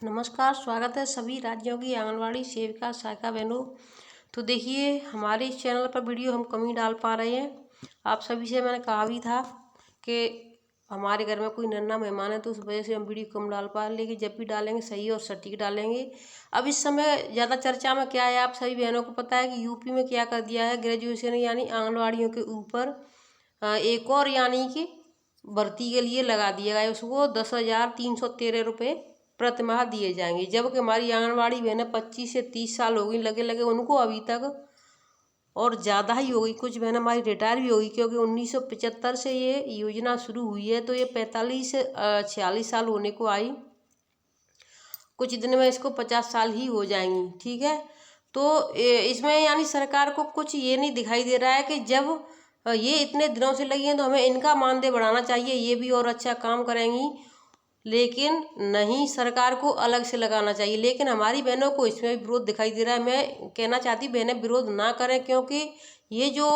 नमस्कार, स्वागत है सभी राज्यों की आंगनवाड़ी सेविका सहायिका बहनों। तो देखिए, हमारे इस चैनल पर वीडियो हम कम ही डाल पा रहे हैं। आप सभी से मैंने कहा भी था कि हमारे घर में कोई नन्हा मेहमान है तो उस वजह से हम वीडियो कम डाल पा रहे, लेकिन जब भी डालेंगे सही और सटीक डालेंगे। अब इस समय ज़्यादा चर्चा में क्या है, आप सभी बहनों को पता है कि यूपी में क्या कर दिया है, ग्रेजुएशन यानी आंगनवाड़ियों के ऊपर एक और यानी कि भर्ती के लिए लगा दिया गया है। उसको 10,313 रुपये प्रतिमाह दिए जाएंगे, जबकि हमारी आंगनवाड़ी बहनें 25 से 30 साल हो गई लगे लगे उनको अभी तक, और ज़्यादा ही हो गई। कुछ बहनें हमारी रिटायर भी होगी, क्योंकि 1975 से ये योजना शुरू हुई है, तो ये 45 से 46 साल होने को आई। कुछ दिन में इसको 50 साल ही हो जाएंगी। ठीक है, तो इसमें यानी सरकार को कुछ ये नहीं दिखाई दे रहा है कि जब ये इतने दिनों से लगी हैं तो हमें इनका मानदेय बढ़ाना चाहिए, ये भी और अच्छा काम करेंगी, लेकिन नहीं, सरकार को अलग से लगाना चाहिए। लेकिन हमारी बहनों को इसमें भी विरोध दिखाई दे रहा है। मैं कहना चाहती हूँ बहनें विरोध ना करें, क्योंकि ये जो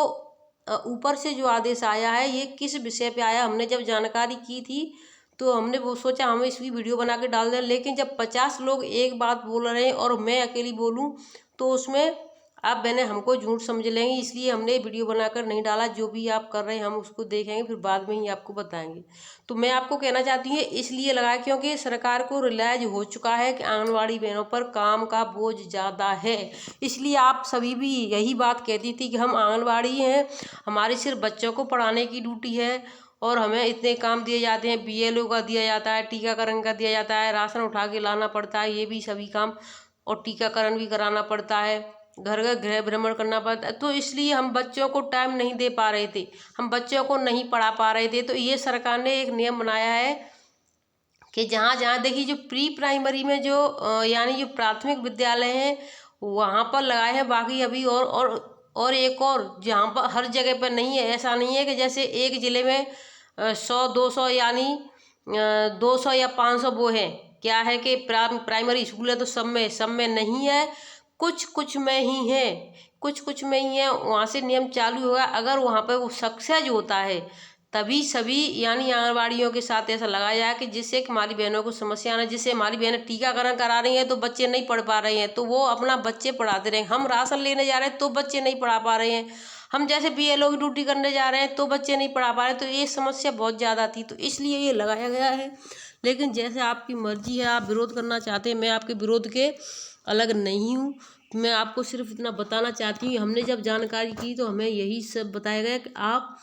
ऊपर से जो आदेश आया है ये किस विषय पे आया, हमने जब जानकारी की थी तो हमने वो सोचा हम इसकी वीडियो बना के डाल दें, लेकिन जब 50 लोग एक बात बोल रहे हैं और मैं अकेली बोलूं तो उसमें आप बहनें हमको झूठ समझ लेंगी, इसलिए हमने वीडियो बनाकर नहीं डाला। जो भी आप कर रहे हैं हम उसको देखेंगे, फिर बाद में ही आपको बताएंगे। तो मैं आपको कहना चाहती हूँ इसलिए लगाया क्योंकि सरकार को रियलाइज हो चुका है कि आंगनवाड़ी बहनों पर काम का बोझ ज़्यादा है। इसलिए आप सभी भी यही बात कहती थी कि हम आंगनवाड़ी हैं, हमारी सिर्फ बच्चों को पढ़ाने की ड्यूटी है और हमें इतने काम दिए जाते हैं, BLO का दिया जाता है, टीकाकरण का दिया जाता है, राशन उठा के लाना पड़ता है, ये भी सभी काम, और टीकाकरण भी कराना पड़ता है, घर घर गृह भ्रमण करना पड़ता है। तो इसलिए हम बच्चों को टाइम नहीं दे पा रहे थे, हम बच्चों को नहीं पढ़ा पा रहे थे। तो ये सरकार ने एक नियम बनाया है कि जहाँ जहाँ देखिए जो प्री प्राइमरी में जो यानी जो प्राथमिक विद्यालय हैं वहाँ पर लगाए हैं, बाकी अभी और एक और जहाँ पर हर जगह पर नहीं है। ऐसा नहीं है कि जैसे एक ज़िले में 100-200 यानी 200 या 500 वो हैं। क्या है कि प्राइमरी स्कूल है तो सब में नहीं है, कुछ कुछ में ही है, कुछ कुछ में ही है। वहाँ से नियम चालू होगा, अगर वहाँ पर वो सक्सेस होता है तभी सभी यानी आंगनबाड़ियों के साथ ऐसा लगाया जाए कि जिससे कि हमारी बहनों को समस्या ना, जिससे हमारी बहनें टीकाकरण करा रही हैं तो बच्चे नहीं पढ़ पा रहे हैं तो वो अपना बच्चे पढ़ाते रहें। हम राशन लेने जा रहे हैं तो बच्चे नहीं पढ़ा पा रहे हैं, हम जैसे BLO की ड्यूटी करने जा रहे हैं तो बच्चे नहीं पढ़ा पा रहे, तो ये समस्या बहुत ज़्यादा थी, तो इसलिए ये लगाया गया है। लेकिन जैसे आपकी मर्जी है, आप विरोध करना चाहते हैं, मैं आपके विरोध के अलग नहीं हूँ। मैं आपको सिर्फ इतना बताना चाहती हूँ, हमने जब जानकारी की तो हमें यही सब बताया गया कि आप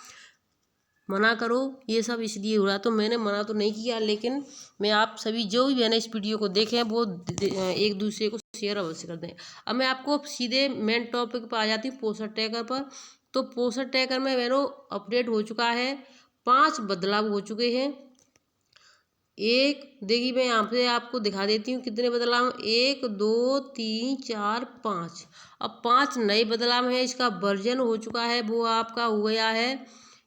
मना करो, ये सब इसलिए हो रहा। तो मैंने मना तो नहीं किया, लेकिन मैं आप सभी जो भी मैंने इस वीडियो को देखे हैं वो एक दूसरे को शेयर अवश्य कर दें। अब मैं आपको सीधे मेन टॉपिक पर आ जाती हूँ, पोषण ट्रैकर पर। तो पोषण ट्रैकर में बहनों अपडेट हो चुका है, 5 बदलाव हो चुके हैं। एक देखिए, मैं यहाँ पे आपको दिखा देती हूँ कितने बदलाव, 1 2 3 4 5। अब 5 नए बदलाव हैं। इसका वर्जन हो चुका है, वो आपका हो गया है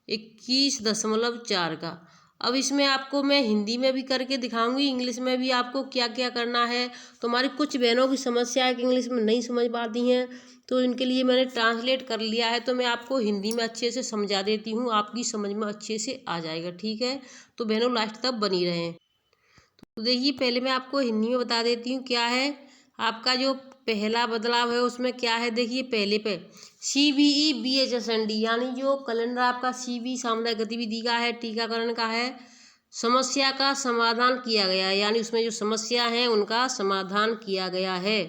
21.4 का। अब इसमें आपको मैं हिंदी में भी करके दिखाऊंगी, इंग्लिश में भी आपको क्या क्या करना है। तो हमारी कुछ बहनों की समस्या है कि इंग्लिश में नहीं समझ पाती हैं, तो इनके लिए मैंने ट्रांसलेट कर लिया है। तो मैं आपको हिंदी में अच्छे से समझा देती हूँ, आपकी समझ में अच्छे से आ जाएगा। ठीक है, तो बहनों लास्ट तक बनी रहें। तो देखिए, पहले मैं आपको हिंदी में बता देती हूँ क्या है आपका जो पहला बदलाव है। उसमें क्या है, देखिए पहले पे CBE BHSND यानी जो कैलेंडर आपका CBE सामुदायिक गतिविधि का है, टीकाकरण का है, समस्या का समाधान किया गया है, यानी उसमें जो समस्या है उनका समाधान किया गया है।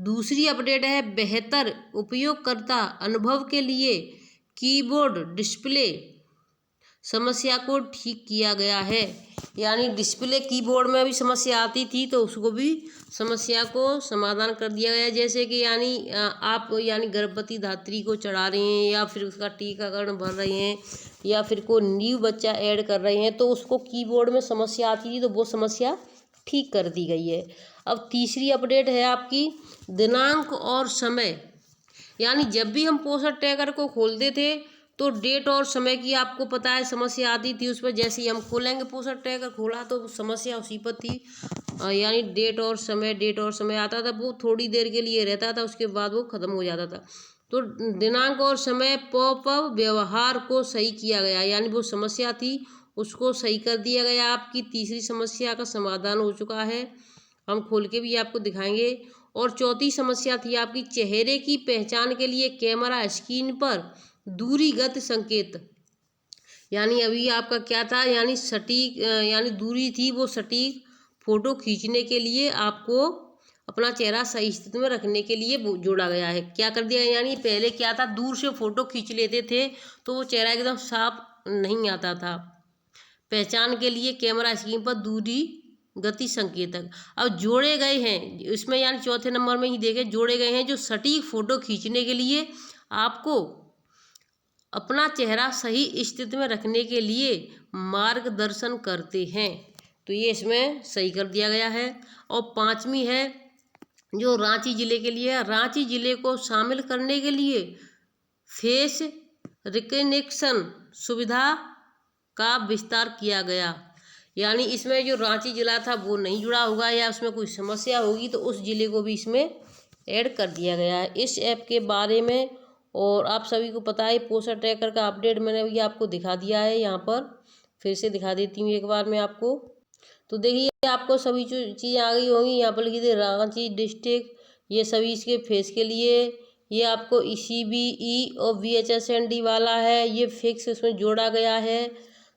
दूसरी अपडेट है बेहतर उपयोगकर्ता अनुभव के लिए कीबोर्ड डिस्प्ले समस्या को ठीक किया गया है। यानी डिस्प्ले कीबोर्ड में भी समस्या आती थी तो उसको भी समस्या को समाधान कर दिया गया है। जैसे कि यानी आप यानी गर्भवती धात्री को चढ़ा रहे हैं या फिर उसका टीकाकरण भर रहे हैं या फिर कोई न्यू बच्चा ऐड कर रहे हैं तो उसको कीबोर्ड में समस्या आती थी, तो वो समस्या ठीक कर दी गई है। अब तीसरी अपडेट है आपकी दिनांक और समय, यानी जब भी हम पोषण ट्रैकर को खोलते थे तो डेट और समय की आपको पता है समस्या आती थी उस पर। जैसे ही हम खोलेंगे पोषण ट्रैकर खोला तो समस्या उसी पर थी, यानी डेट और समय आता था, वो थोड़ी देर के लिए रहता था, उसके बाद वो ख़त्म हो जाता था। तो दिनांक और समय पॉपअप व्यवहार को सही किया गया, यानी वो समस्या थी उसको सही कर दिया गया। आपकी तीसरी समस्या का समाधान हो चुका है, हम खोल के भी आपको दिखाएंगे। और चौथी समस्या थी आपकी चेहरे की पहचान के लिए कैमरा स्क्रीन पर दूरीगत संकेत, यानी अभी आपका क्या था, यानी सटीक यानी दूरी थी, वो सटीक फोटो खींचने के लिए आपको अपना चेहरा सही स्थिति में रखने के लिए जोड़ा गया है। क्या कर दिया, यानी पहले क्या था, दूर से फोटो खींच लेते थे तो वो चेहरा एकदम साफ नहीं आता था। पहचान के लिए कैमरा स्क्रीन पर दूरी गति संकेतक अब जोड़े गए हैं इसमें, यानी चौथे नंबर में ही देखें, जोड़े गए हैं जो सटीक फोटो खींचने के लिए आपको अपना चेहरा सही स्थिति में रखने के लिए मार्गदर्शन करते हैं। तो ये इसमें सही कर दिया गया है। और पांचवी है जो रांची जिले के लिए है, रांची जिले को शामिल करने के लिए फेस रिकग्निशन सुविधा का विस्तार किया गया, यानी इसमें जो रांची जिला था वो नहीं जुड़ा होगा या उसमें कोई समस्या होगी तो उस जिले को भी इसमें ऐड कर दिया गया है। इस ऐप के बारे में और आप सभी को पता है, पोस्टर ट्रैकर का अपडेट मैंने भी आपको दिखा दिया है, यहाँ पर फिर से दिखा देती हूँ एक बार मैं आपको। तो देखिए आपको सभी चीज़ें आ गई होंगी, यहाँ पर लिखी थी रांची डिस्ट्रिक्ट, ये सभी इसके फेस के लिए। ये आपको CBE और VHSND वाला है, ये फिक्स इसमें जोड़ा गया है।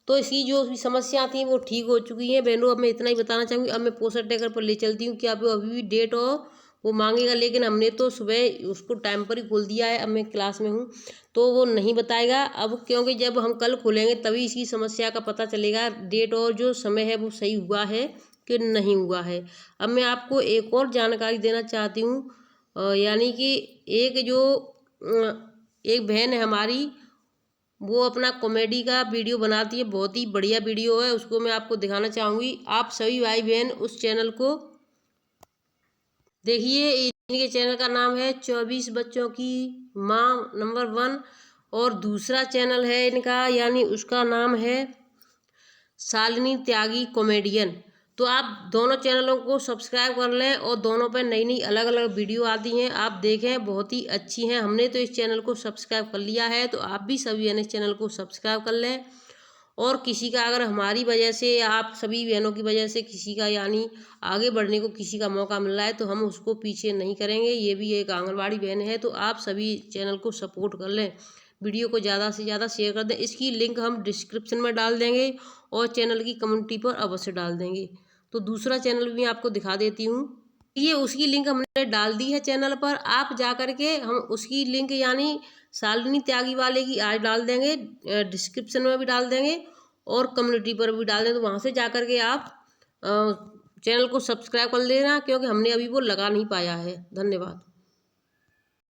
तो इसकी जो भी समस्या थी वो ठीक हो चुकी है बहनों। अब मैं इतना ही बताना चाहूँगी। अब मैं पोस्टर ट्रैकर पर ले चलती हूँ कि आप अभी भी डेट और वो मांगेगा, लेकिन हमने तो सुबह उसको टाइम पर ही खोल दिया है। अब मैं क्लास में हूँ तो वो नहीं बताएगा अब, क्योंकि जब हम कल खोलेंगे तभी इसकी समस्या का पता चलेगा, डेट और जो समय है वो सही हुआ है कि नहीं हुआ है। अब मैं आपको एक और जानकारी देना चाहती हूँ, यानी कि एक बहन है हमारी, वो अपना कॉमेडी का वीडियो बनाती है, बहुत ही बढ़िया वीडियो है, उसको मैं आपको दिखाना चाहूँगी। आप सभी भाई बहन उस चैनल को देखिए। इनके चैनल का नाम है 24 बच्चों की माँ नंबर 1, और दूसरा चैनल है इनका, यानी उसका नाम है शालिनी त्यागी कॉमेडियन। तो आप दोनों चैनलों को सब्सक्राइब कर लें और दोनों पर नई नई अलग अलग वीडियो आती हैं, आप देखें, बहुत ही अच्छी हैं। हमने तो इस चैनल को सब्सक्राइब कर लिया है, तो आप भी सभी इस चैनल को सब्सक्राइब कर लें। और किसी का अगर हमारी वजह से या आप सभी बहनों की वजह से किसी का यानी आगे बढ़ने को किसी का मौका मिल रहा है तो हम उसको पीछे नहीं करेंगे। ये भी एक आंगनबाड़ी बहन है, तो आप सभी चैनल को सपोर्ट कर लें, वीडियो को ज़्यादा से ज़्यादा शेयर कर दें। इसकी लिंक हम डिस्क्रिप्शन में डाल देंगे और चैनल की कम्युनिटी पर अवश्य डाल देंगे। तो दूसरा चैनल भी आपको दिखा देती हूँ, ये उसकी लिंक हमने डाल दी है चैनल पर। आप जा कर के हम उसकी लिंक यानी शालिनी त्यागी वाले की आज डाल देंगे, डिस्क्रिप्शन में भी डाल देंगे और कम्युनिटी पर भी डाल दें। तो वहाँ से जा कर के आप चैनल को सब्सक्राइब कर लेना, क्योंकि हमने अभी वो लगा नहीं पाया है। धन्यवाद।